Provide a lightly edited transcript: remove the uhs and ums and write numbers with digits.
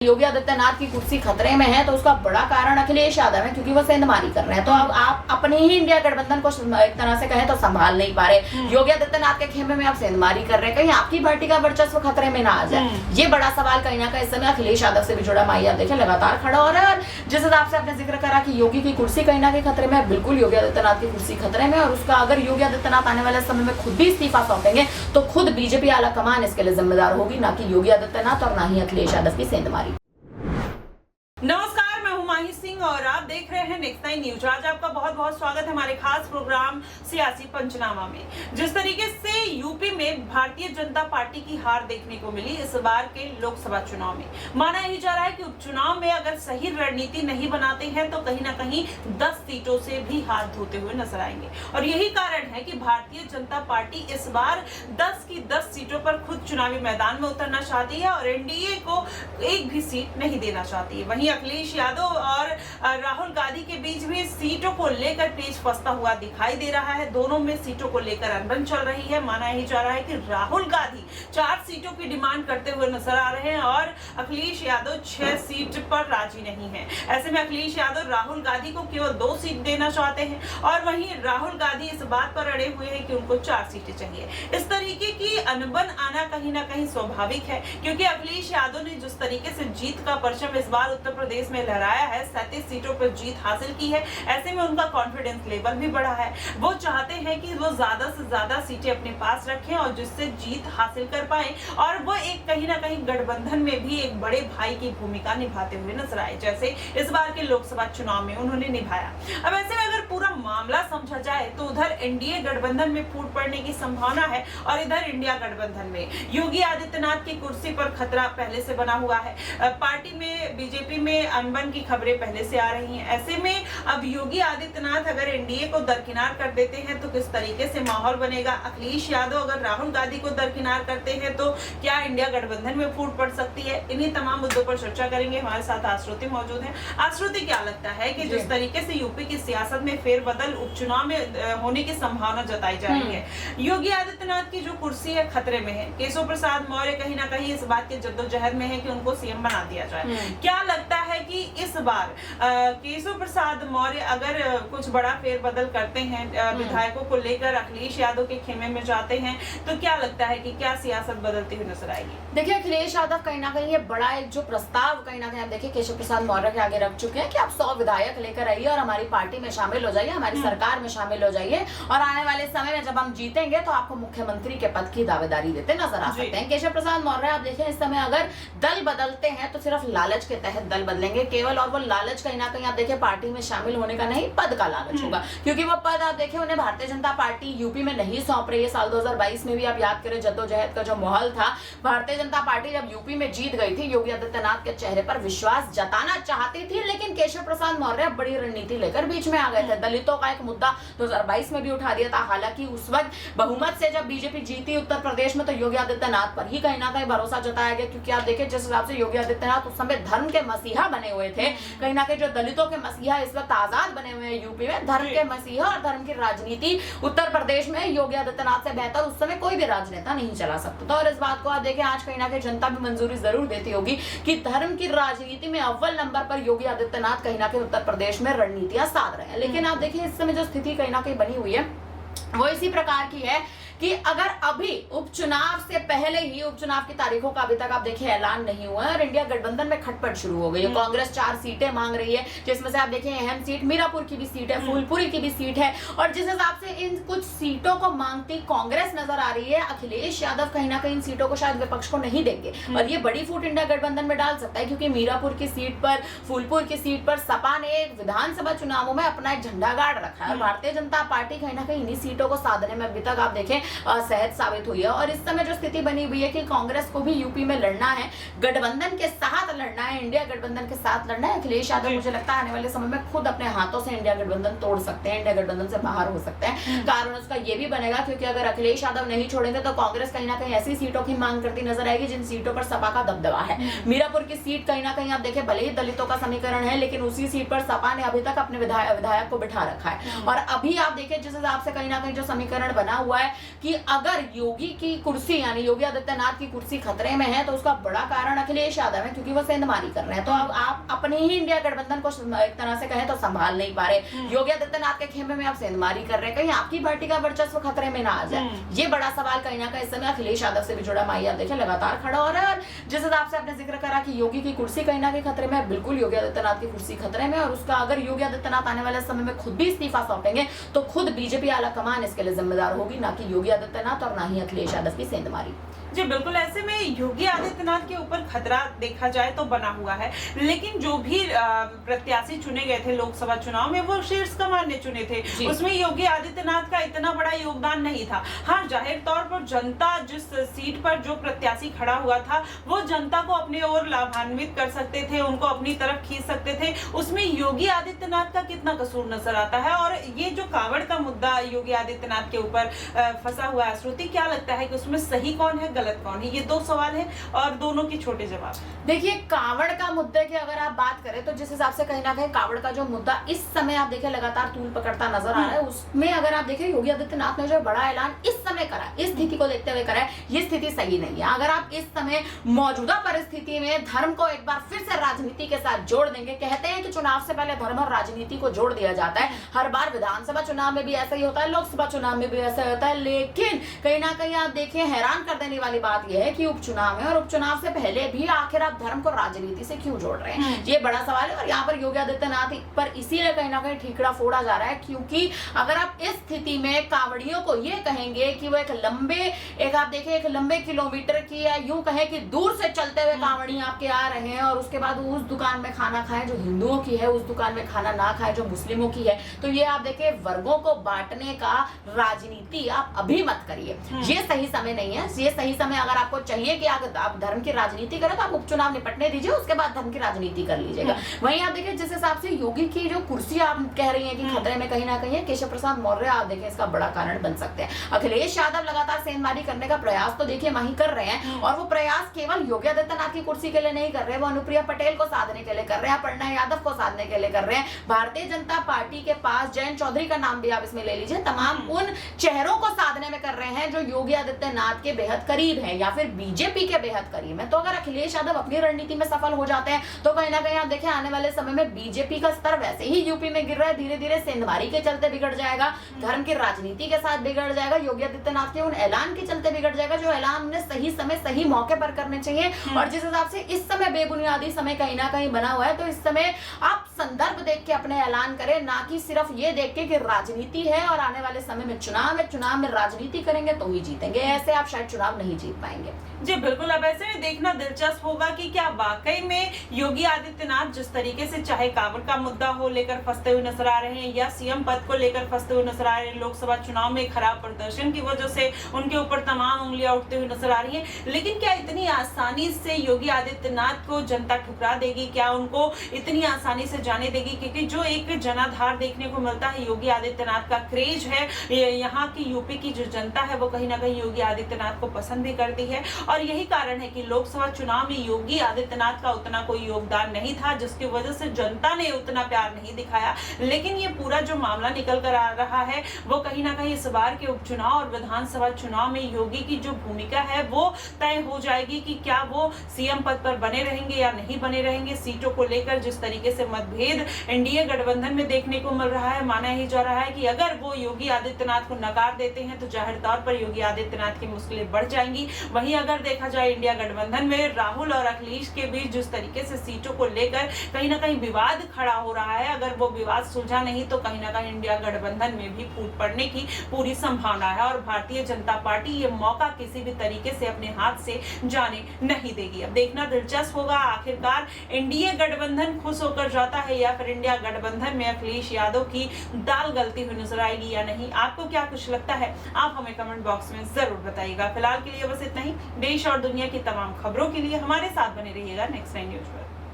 योगी आदित्यनाथ की कुर्सी खतरे में है तो उसका बड़ा कारण अखिलेश यादव है, क्योंकि वो सेंधमारी कर रहे हैं। तो अब आप अपने ही इंडिया गठबंधन को एक तरह से कहें तो संभाल नहीं पा रहे। योगी आदित्यनाथ के खेमे में आप सेंधमारी कर रहे हैं, कहीं आपकी पार्टी का वर्चस्व खतरे में ना आ जाए। ये बड़ा सवाल कहीं ना कहीं इस समय अखिलेश यादव से भी जुड़ा माइया देखें लगातार खड़ा हो रहा है। और जिस हिसाब से आपने जिक्र करा कि योगी की कुर्सी कहीं ना कहीं खतरे में है, बिल्कुल योगी आदित्यनाथ की कुर्सी खतरे में। और उसका अगर योगी आदित्यनाथ आने वाले समय में खुद भी इस्तीफा सौंपेंगे तो खुद बीजेपी आला कमान इसके लिए जिम्मेदार होगी, ना कि योगी आदित्यनाथ और ना ही अखिलेश यादव की सेंधमारी। नमस्कार, मैं हूं माही सिंह और आप देख रहे हैं नेक्स्ट नाइन न्यूज। आज आपका बहुत बहुत स्वागत है हमारे खास प्रोग्राम सियासी पंचनामा में। जिस तरीके से यूपी में भारतीय जनता पार्टी की हार देखने को मिली इस बार के लोकसभा चुनाव में, माना यही जा रहा है कि उपचुनाव में अगर सही रणनीति नहीं बनाते हैं तो कहीं ना कहीं 10 सीटों से भी हाथ धोते हुए नजर आएंगे। और यही कारण है कि भारतीय जनता पार्टी इस बार 10 की 10 सीटों पर खुद चुनावी मैदान में उतरना चाहती है और एनडीए को एक भी सीट नहीं देना चाहती है। वहीं अखिलेश यादव और राहुल गांधी के बीच भी सीटों को लेकर पेच फंसता हुआ दिखाई दे रहा है। दोनों में सीटों को लेकर अनबन चल रही है। माना यही जा रहा है कि राहुल गांधी 4 सीटों की डिमांड करते हुए नजर आ रहे हैं और अखिलेश यादव 6 सीट पर राजी नहीं है। ऐसे में अखिलेश यादव राहुल गांधी को केवल 2 सीट देना चाहते हैं और वहीं राहुल गांधी इस बात पर अड़े हुए हैं कि उनको 4 सीटें चाहिए। इस तरीके की अनबन आना कहीं ना कहीं स्वाभाविक है, क्योंकि अखिलेश यादव ने जिस तरीके से जीत का परचम इस बार उत्तर प्रदेश में लहराया है, 37 सीटों पर जीत हासिल की है, ऐसे में उनका कॉन्फिडेंस लेवल भी बढ़ा है। वो चाहते हैं कि वो ज्यादा से ज्यादा सीटें अपने पास रखें और जिससे जीत हासिल कर पाए और वो एक कहीं ना कहीं गठबंधन में भी एक बड़े भाई की भूमिका निभाते हुए नजर आए, जैसे इस बार के लोकसभा चुनाव में उन्होंने निभाया। अब ऐसे में अगर पूरा मामला समझा जाए तो उधर एनडीए गठबंधन में फूट पड़ने की संभावना है और इधर इंडिया गठबंधन में योगी आदित्यनाथ की कुर्सी पर खतरा पहले से बना हुआ है। पार्टी में बीजेपी में अनबन की खबरें पहले से आ रही हैं। ऐसे में अब योगी आदित्यनाथ अगर एनडीए को दरकिनार कर देते हैं तो किस तरीके से माहौल बनेगा। अखिलेश यादव अगर राहुल गांधी को दरकिनार करते हैं तो क्या इंडिया गठबंधन में फूट पड़ सकती है। इन्हीं तमाम मुद्दों पर चर्चा करेंगे। हमारे साथ आश्रुति मौजूद है। आश्रुति, क्या लगता है कि जिस तरीके से यूपी की सियासत में फेरबदल उपचुनाव में होने की संभावना जताई जा रही है, योगी आदित्यनाथ की जो कुर्सी है खतरे में है, केशव प्रसाद मौर्य कहीं ना कहीं इस बात के जद्दोजहद में है कि उनको सीएम बना दिया जाए। क्या लगता है कि इस बार केशव प्रसाद मौर्य अगर कुछ बड़ा फेरबदल करते हैं, विधायकों को लेकर अखिलेश यादव के खेमे में जाते हैं, तो क्या लगता है कि क्या सियासत बदलती हुई नजर आएगी? देखिए, अखिलेश यादव कहीं ना कहीं ये बड़ा एक जो प्रस्ताव कहीं ना कहीं आप देखिए केशव प्रसाद मौर्य के आगे रख चुके हैं कि आप 100 विधायक लेकर आइए और हमारी पार्टी में शामिल हो जाइए, हमारी सरकार में शामिल हो जाइए और आने वाले समय में जब हम जीतेंगे तो आपको मुख्यमंत्री के पद की दावेदारी देते नजर आ सकते हैं। केशव प्रसाद मौर्य आप देखिए इस समय अगर दल बदलते हैं तो सिर्फ लालच के तहत दल बदलेंगे केवल, और वो लालच कहीं ना कहीं आप देखिए पार्टी में शामिल होने का नहीं, पद का लालच होगा, क्योंकि वो पद आप देखिए उन्हें भारतीय जनता पार्टी यूपी में नहीं सौंप रही है। साल 2022 में भी आप याद करें जद्दोजहद का जो माहौल था, भारतीय जनता पार्टी जब यूपी में जीत गई थी, योगी आदित्यनाथ के चेहरे पर विश्वास जताना चाहती थी, लेकिन केशव प्रसाद मौर्य बड़ी रणनीति लेकर बीच में आ गए थे। दलितों का एक मुद्दा 2022 में भी उठा दिया था। हालांकि उस वक्त बहुमत से जब बीजेपी जीती उत्तर प्रदेश में तो योगी आदित्यनाथ पर ही कहीं ना कहीं भरोसा जताया गया, क्योंकि आप देखिए जिस हिसाब से योगी आदित्यनाथ उस समय धर्म के मसीहा बने हुए थे, कहीं ना कहीं जो दलितों के मसीहा इस वक्त आजाद बने हुए हैं यूपी में, धर्म के मसीहा और धर्म की राजनीति उत्तर प्रदेश में योगी आदित्यनाथ से बेहतर उस समय कोई भी राजनेता नहीं चला सकता था। और इस बात को आप देखें आज कहीं ना कहीं जनता भी मंजूरी जरूर देती होगी कि धर्म की राजनीति में अव्वल नंबर पर योगी आदित्यनाथ कहीं ना कहीं उत्तर प्रदेश में रणनीतियां साध रहे हैं। लेकिन आप देखिए इस समय जो स्थिति कहीं ना कहीं बनी हुई है वो इसी प्रकार की है कि अगर अभी उपचुनाव से पहले ही उपचुनाव की तारीखों का अभी तक आप देखिए ऐलान नहीं हुआ है और इंडिया गठबंधन में खटपट शुरू हो गई है। कांग्रेस 4 सीटें मांग रही है, जिसमें से आप देखिए अहम सीट मीरापुर की भी सीट है, फूलपुरी की भी सीट है, और जिस हिसाब से इन कुछ सीटों को मांगती कांग्रेस नजर आ रही है, अखिलेश यादव कहीं ना कहीं इन सीटों को शायद विपक्ष को नहीं देंगे और ये बड़ी फूट इंडिया गठबंधन में डाल सकता है, क्योंकि मीरापुर की सीट पर, फूलपुर की सीट पर सपा ने विधानसभा चुनावों में अपना एक झंडा गाड़ रखा है और भारतीय जनता पार्टी कहीं ना कहीं इन्हीं सीटों को साधने में अभी तक आप देखें असहज साबित हुई है। और इस समय जो स्थिति बनी हुई है कि कांग्रेस को भी यूपी में लड़ना है, गठबंधन के साथ लड़ना है, इंडिया गठबंधन के साथ लड़ना है। अखिलेश यादव मुझे लगता है आने वाले समय में खुद अपने हाथों से इंडिया गठबंधन तोड़ सकते हैं, इंडिया गठबंधन से बाहर हो सकते हैं। कारण उसका ये भी बनेगा क्योंकि अगर अखिलेश यादव नहीं छोड़ेंगे तो कांग्रेस कहीं ना कहीं ऐसी सीटों की मांग करती नजर आएगी जिन सीटों पर सपा का दबदबा है। मीरापुर की सीट कहीं ना कहीं आप देखें भले ही दलितों का समीकरण है, लेकिन उसी सीट पर सपा ने अभी तक अपने विधायक को बिठा रखा है। और अभी आप देखें जिस हिसाब से कहीं ना कहीं जो समीकरण बना हुआ है, कि अगर योगी की कुर्सी यानी योगी आदित्यनाथ की कुर्सी खतरे में है तो उसका बड़ा कारण अखिलेश यादव है, क्योंकि वो सेंधमारी कर रहे हैं। तो अब आप अपने ही इंडिया गठबंधन को एक तरह से कहें तो संभाल नहीं पा रहे। योगी आदित्यनाथ के खेमे में आप सेंधमारी कर रहे हैं, कहीं आपकी पार्टी का वर्चस्व खतरे में ना आ जाए। ये बड़ा सवाल कहीं ना कहीं इस समय अखिलेश यादव से भी जुड़ा माइया देखे लगातार खड़ा हो रहा है। और जिस हिसाब से आपने जिक्र करा कि योगी की कुर्सी कहीं ना कहीं खतरे में, बिल्कुल योगी आदित्यनाथ की कुर्सी खतरे में। और उसका अगर योगी आदित्यनाथ आने वाले समय में खुद भी इस्तीफा सौंपेंगे तो खुद बीजेपी आला कमान इसके लिए जिम्मेदार होगी, ना कि योगी आदित्यनाथ और ना ही अखिलेश यादव की सेंधमारी। जी बिल्कुल, ऐसे में योगी आदित्यनाथ के ऊपर खतरा देखा जाए तो बना हुआ है, लेकिन जो भी प्रत्याशी चुने गए थे लोकसभा चुनाव में वो शीर्ष कमान ने चुने थे, उसमें योगी आदित्यनाथ का इतना बड़ा योगदान नहीं था। हाँ, जाहिर तौर पर जनता जिस सीट पर जो प्रत्याशी खड़ा हुआ था वो जनता को अपने ओर लाभान्वित कर सकते थे, उनको अपनी तरफ खींच सकते थे, उसमें योगी आदित्यनाथ का कितना कसूर नजर आता है। और ये जो कांवड़ का मुद्दा योगी आदित्यनाथ के ऊपर फंसा हुआ है, श्रुति क्या लगता है कि उसमें सही कौन है गलत कौन है? ये दो सवाल है और दोनों के छोटे जवाब। देखिए, कांवड़ का मुद्दे की अगर आप बात करें तो जिस हिसाब से कहीं ना कहीं कांवड़ का जो मुद्दा इस समय आप देखिए लगातार तूल पकड़ता नजर आ रहा है, उसमें अगर आप देखें योगी आदित्यनाथ ने जो बड़ा ऐलान इस समय करा, इस स्थिति को देखते हुए करा है, ये स्थिति सही नहीं है। अगर आप इस समय मौजूदा परिस्थिति में धर्म को एक बार फिर से राजनीति के साथ जोड़ देंगे, कहते हैं कि चुनाव से पहले धर्म और राजनीति को जोड़ दिया जाता है, हर बार विधानसभा चुनाव में भी ऐसा ही होता है, लोकसभा चुनाव में भी ऐसा होता है। लेकिन कहीं ना कहीं आप देखिए हैरान कर देने वाली बात यह है कि उपचुनाव है और उपचुनाव से पहले भी आखिर आप धर्म को राजनीति से क्यों जोड़ रहे हैं, ये बड़ा सवाल है। और यहाँ पर योगी आदित्यनाथ पर इसीलिए कहीं ना कहीं ठीकरा फोड़ा जा रहा है, क्योंकि अगर आप इस स्थिति में कांवड़ियों को ये कहेंगे कि वो आप देखिए एक लंबे किलोमीटर की या यूं कहें कि दूर से चलते हुए कांवड़ी आपके आ रहे हैं और उसके बाद उस दुकान में खाना खाएं जो हिंदुओं की है, उस दुकान में खाना ना खाएं जो मुस्लिमों की है, तो ये आप देखिए वर्गों को बांटने का राजनीति आप अभी मत करिए, ये सही समय नहीं है। ये सही समय अगर आपको चाहिए कि आप धर्म की राजनीति करें तो आप उपचुनाव निपटने दीजिए, उसके बाद धर्म की राजनीति कर लीजिएगा। वहीं आप देखिए जिस हिसाब से योगी की जो कुर्सी आप कह रही हैं कि खतरे में कहीं ना कहीं, केशव प्रसाद मौर्य आप देखें इसका बड़ा कारण बन सकते हैं। अखिलेश यादव लगातार सेंधमारी करने का प्रयास तो देखिए वहीं कर रहे हैं, और वो प्रयास केवल योगी आदित्यनाथ की कुर्सी के लिए नहीं कर रहे, वो अनुप्रिया पटेल को साधने के लिए कर रहे हैं, अपर्णा यादव को साधने के लिए कर रहे हैं, भारतीय जनता पार्टी के पास जयंत चौधरी का नाम भी आप इसमें ले लीजिए, तमाम उन चेहरों को साधने में कर रहे हैं जो योगी आदित्यनाथ के बेहद करीब है या फिर बीजेपी के बेहद करीब है। तो अगर अखिलेश यादव अपनी रणनीति में सफल हो जाते हैं तो कहीं ना कहीं आप देखें आने वाले समय में बीजेपी का स्तर वैसे ही यूपी में गिर रहा है, धीरे धीरे सेंधमारी के चलते बिगड़ जाएगा, धर्म की राजनीति के साथ बिगड़ जाएगा, योगी आदित्यनाथ के उन ऐलान के चलते बिगड़ जाएगा जो ऐलान उन्हें सही समय सही मौके पर करने चाहिए। और जिस हिसाब से इस समय बेबुनियादी समय कहीं ना कहीं बना हुआ है, तो इस समय आप संदर्भ देख के अपने ऐलान करें, ना कि सिर्फ ये देख के कि राजनीति है और आने वाले समय में चुनाव है, चुनाव में राजनीति करेंगे तो ही जीतेंगे, ऐसे आप शायद चुनाव नहीं जीत पाएंगे। जी बिल्कुल, अब ऐसे में देखना दिलचस्प होगा कि क्या वाकई में योगी आदित्यनाथ जिस तरीके से चाहे कांवड़ का मुद्दा हो लेकर फंसते हुए नजर आ रहे हैं या सीएम पद को लेकर फंसते हुए नजर आ रहे हैं, लोकसभा चुनाव में खराब प्रदर्शन की वजह से उनके ऊपर तमाम उंगलियां उठते हुए नजर आ रही हैं, लेकिन क्या इतनी आसानी से योगी आदित्यनाथ को जनता ठुकरा देगी? क्या उनको इतनी आसानी से जाने देगी? क्योंकि जो एक जनाधार देखने को मिलता है योगी आदित्यनाथ का क्रेज है, यहाँ की यूपी की जो जनता है वो कहीं ना कहीं योगी आदित्यनाथ को पसंद भी करती है, और यही कारण है कि लोकसभा चुनाव में योगी आदित्यनाथ का उतना कोई योगदान नहीं था, जिसकी वजह से जनता ने उतना प्यार नहीं दिखाया। लेकिन ये पूरा जो मामला निकल कर आ रहा है वो कहीं ना कहीं इस बार के उपचुनाव और विधानसभा चुनाव में योगी की जो भूमिका है वो तय हो जाएगी कि क्या वो सीएम पद पर बने रहेंगे या नहीं बने रहेंगे। सीटों को लेकर जिस तरीके से मतभेद एनडीए गठबंधन में देखने को मिल रहा है, माना ही जा रहा है कि अगर वो योगी आदित्यनाथ को नकार देते हैं तो जाहिर तौर पर योगी आदित्यनाथ की मुश्किलें बढ़ जाएंगी। वहीं अगर देखा जाए इंडिया गठबंधन में राहुल और अखिलेश के बीच जिस तरीके से सीटों को लेकर कहीं ना कहीं विवाद खड़ा हो रहा है, अगर वो विवाद सुलझा नहीं तो कहीं ना कहीं इंडिया गठबंधन में भी फूट पड़ने की पूरी संभावना है, और भारतीय जनता पार्टी ये मौका किसी भी तरीके से अपने हाथ से जाने नहीं देगी। अब देखना दिलचस्प होगा आखिरकार एनडीए गठबंधन खुश होकर जाता है या फिर इंडिया गठबंधन में अखिलेश यादव की दाल गलती हुई नजर आएगी या नहीं। आपको क्या कुछ लगता है आप हमें कमेंट बॉक्स में जरूर बताइएगा। फिलहाल के लिए बस इतना ही। देश और दुनिया की तमाम खबरों के लिए हमारे साथ बने रहिएगा नेक्स्ट 9 न्यूज पर।